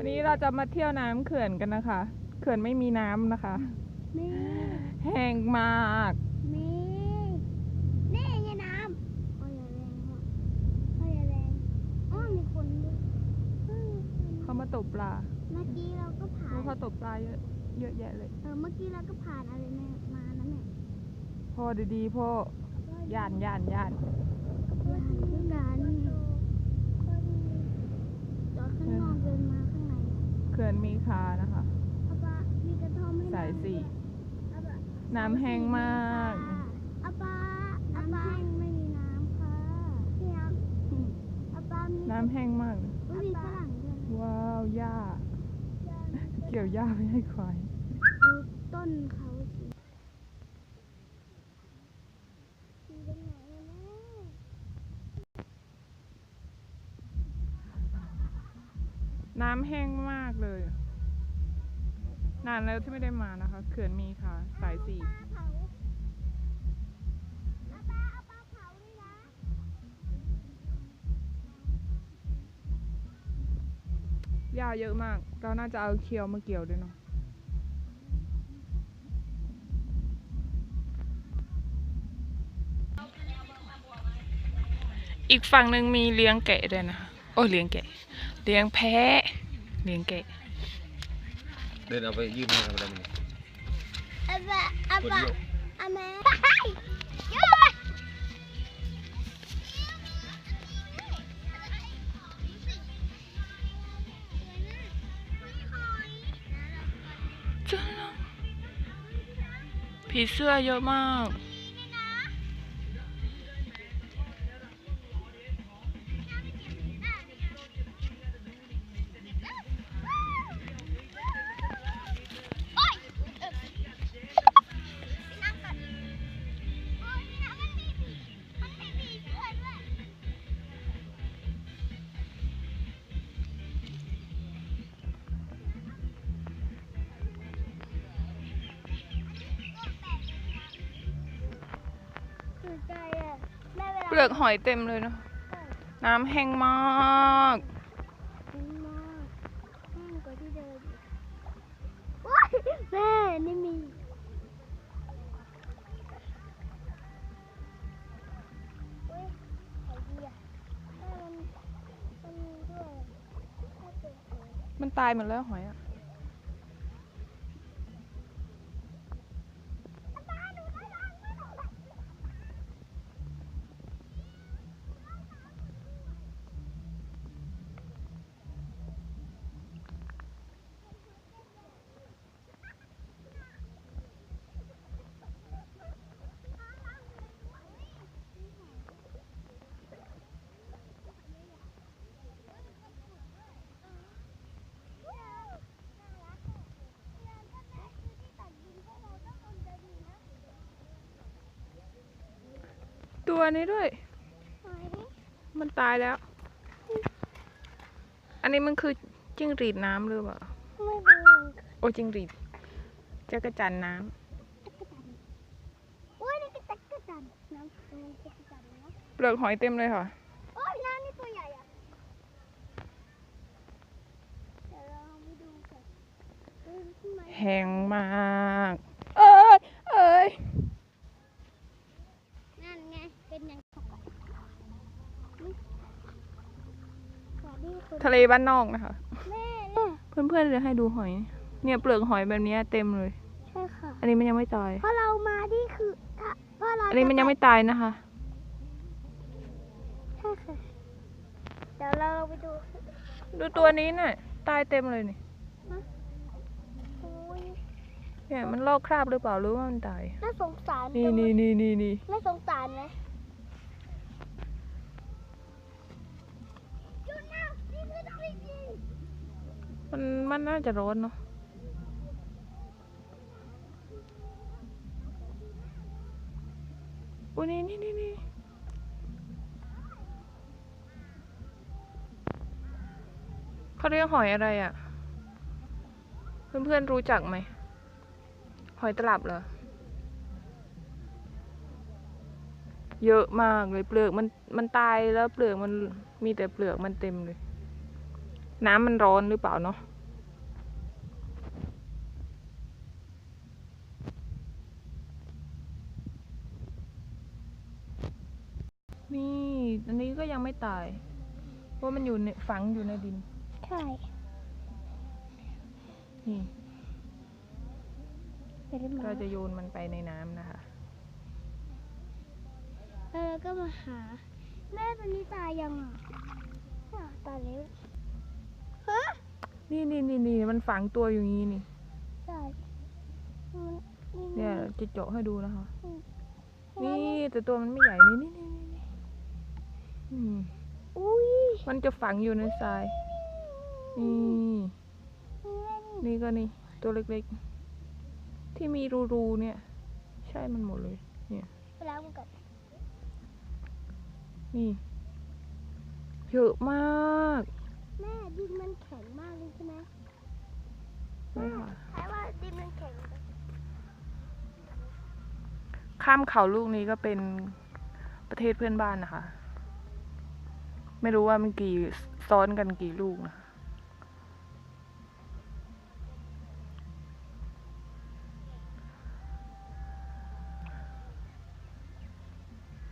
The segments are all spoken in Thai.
นี้เราจะมาเที่ยวน้ำเขื่อนกันนะคะเขื่อนไม่มีน้ำนะคะแห้งมากนี่ไงน้ำอย่าแรงอย่าแรงมีคนด้วยเขามาตกปลาเมื่อกี้เราก็ผ่านเขาตกปลาเยอะแยะเลยเมื่อกี้เราก็ผ่านอะไรมานะแม่พ่อดีๆพ่อย่านคือกันจอดข้างนอกเดินมาข้างในเขื่อนมีคานะคะมีกระท่อมให้สายสี่น้ำแห้งมากน้ำแห้งไม่มีน้ำค่ะน้ำแห้งมากเลยมีฝรั่งด้วยว้าวหญ้าเกี่ยวหญ้าไม่ให้ควายดูต้นเขาสิน้ำแห้งมากเลยนานแล้วที่ไม่ได้มานะคะเขื่อนมีค่ะสายสี่หญ้าเยอะมากเราน่าจะเอาเคียวมาเกี่ยวด้วยเนาะอีกฝั่งหนึ่งมีเลี้ยงแกะด้วยนะโอ้เลี้ยงแกะเลี้ยงแพะเลี้ยงแกะเดินเอาไปยืมให้ครับมันแม่ผีเสื้อเยอะมากเปลือกหอยเต็มเลยเนาะน้ำแห้งมากแห้งกว่าที่เดิมแม่นี่มีมันตายหมดแล้วหอยอะตัวนี้ด้วยมันตายแล้วอันนี้มันคือจิ้งหรีดน้ำหรือเปล่าไม่รู้โอ้จิ้งหรีดจักรจั่นน้ำโอ้ยนี่จักรจั่นน้ำจักรจั่นนะำเปลือกหอยเต็มเลยค่ะโอ้ยน้ำนี่ตัวใหญ่อะเดี๋ยวเราไปดูกันแห้งมากเอ้ยนั่นไงเป็นอย่างทะเลบ้านนอกนะคะเพื่อนๆจะให้ดูหอยเนี่ยเปลือกหอยแบบนี้เต็มเลยใช่ค่ะอันนี้มันยังไม่ตายเพราะเรามาที่คืออันนี้มันยังไม่ตายนะคะใช่ค่ะเดี๋ยวเราไปดูตัวนี้น่ะตายเต็มเลยนี่เนี่ยมันลอกคราบหรือเปล่าหรือว่ามันตายน่าสงสารนี่น่าสงสารไหมมันน่าจะร้อนเนาะอุ้ยนี่เขาเรียกหอยอะไรอ่ะเพื่อนๆรู้จักไหมหอยตลับเหรอ เยอะมากเลยเปลือกมันตายแล้วเปลือกมันมีแต่เปลือกมันเต็มเลยน้ำมันร้อนหรือเปล่าเนาะ นี่ อันนี้ก็ยังไม่ตาย เพราะมันอยู่ในฝังอยู่ในดิน ใช่ นี่ ไปได้มา ก็จะโยนมันไปในน้ำนะคะ แล้วก็มาหา แม่ตัวนี้ตายยังอ่ะตายแล้วฮะ นี่มันฝังตัวอยู่อย่างนี้นี่ ใช่มัน เนี่ยจะเจาะให้ดูนะคะ นี่ นี่แต่ตัวมันไม่ใหญ่นี่อืม อุ้ย มันจะฝังอยู่ในทราย นี่ นี่ก็นี่ ตัวเล็กๆ ที่มีรูเนี่ย ใช่มันหมดเลย เนี่ย ไปล้างมันก่อน นี่เยอะมาก แม่ดินมันแข็งมากเลยใช่ไหม ใช่ค่ะ ใช่ว่าดินมันแข็ง ข้ามเขาลูกนี้ก็เป็นประเทศเพื่อนบ้านนะคะ ไม่รู้ว่ามันกี่ซ้อนกันกี่ลูกนะ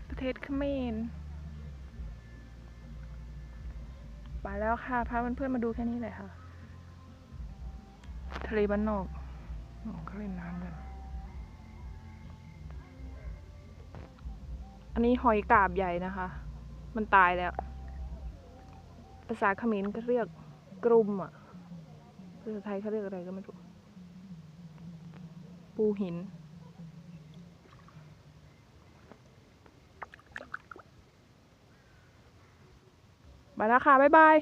ประเทศเขมรไปแล้วค่ะ พาเพื่อนๆมาดูแค่นี้เลยค่ะ ทะเลบ้านนอกเขาเล่นน้ำกัน อันนี้หอยกาบใหญ่นะคะ มันตายแล้ว ภาษาเขมรก็เรียกกลุ่มอ่ะ ภาษาไทยเขาเรียกอะไรก็ไม่รู้ ปูหิน ไปแล้วค่ะ บ๊ายบาย